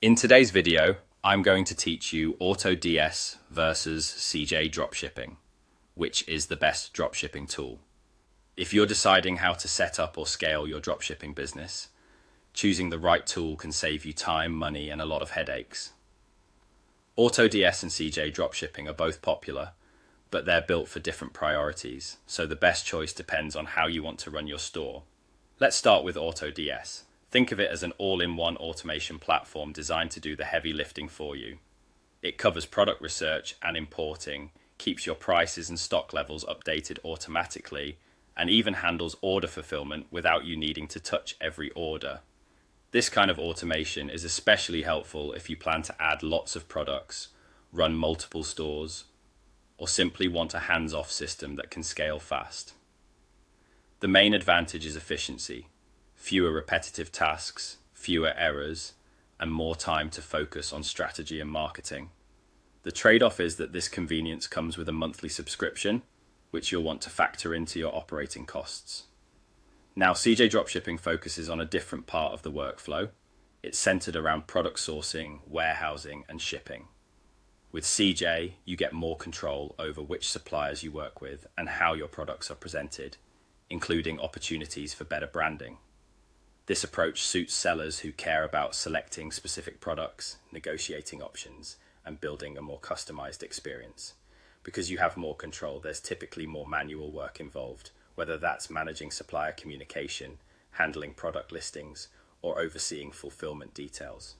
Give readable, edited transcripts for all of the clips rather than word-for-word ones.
In today's video, I'm going to teach you AutoDS versus CJdropshipping, which is the best dropshipping tool. If you're deciding how to set up or scale your dropshipping business, choosing the right tool can save you time, money, and a lot of headaches. AutoDS and CJdropshipping are both popular, but they're built for different priorities, so the best choice depends on how you want to run your store. Let's start with AutoDS. Think of it as an all-in-one automation platform designed to do the heavy lifting for you. It covers product research and importing, keeps your prices and stock levels updated automatically, and even handles order fulfillment without you needing to touch every order. This kind of automation is especially helpful if you plan to add lots of products, run multiple stores, or simply want a hands-off system that can scale fast. The main advantage is efficiency. Fewer repetitive tasks, fewer errors, and more time to focus on strategy and marketing. The trade-off is that this convenience comes with a monthly subscription, which you'll want to factor into your operating costs. Now, CJ Dropshipping focuses on a different part of the workflow. It's centered around product sourcing, warehousing, and shipping. With CJ, you get more control over which suppliers you work with and how your products are presented, including opportunities for better branding. This approach suits sellers who care about selecting specific products, negotiating options, and building a more customized experience. Because you have more control, there's typically more manual work involved, whether that's managing supplier communication, handling product listings, or overseeing fulfillment details.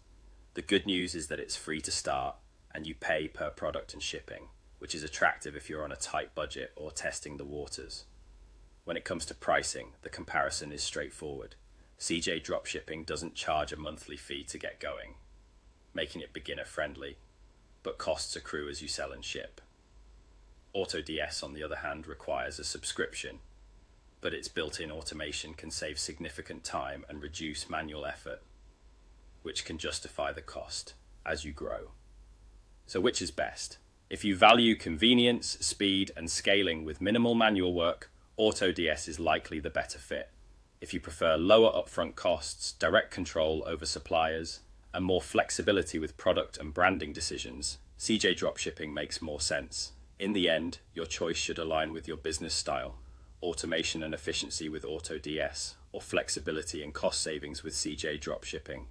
The good news is that it's free to start, and you pay per product and shipping, which is attractive if you're on a tight budget or testing the waters. When it comes to pricing, the comparison is straightforward. CJ Dropshipping doesn't charge a monthly fee to get going, making it beginner-friendly, but costs accrue as you sell and ship. AutoDS, on the other hand, requires a subscription, but its built-in automation can save significant time and reduce manual effort, which can justify the cost as you grow. So which is best? If you value convenience, speed, and scaling with minimal manual work, AutoDS is likely the better fit. If you prefer lower upfront costs, direct control over suppliers, and more flexibility with product and branding decisions, CJ Dropshipping makes more sense. In the end, your choice should align with your business style: automation and efficiency with AutoDS, or flexibility and cost savings with CJ Dropshipping.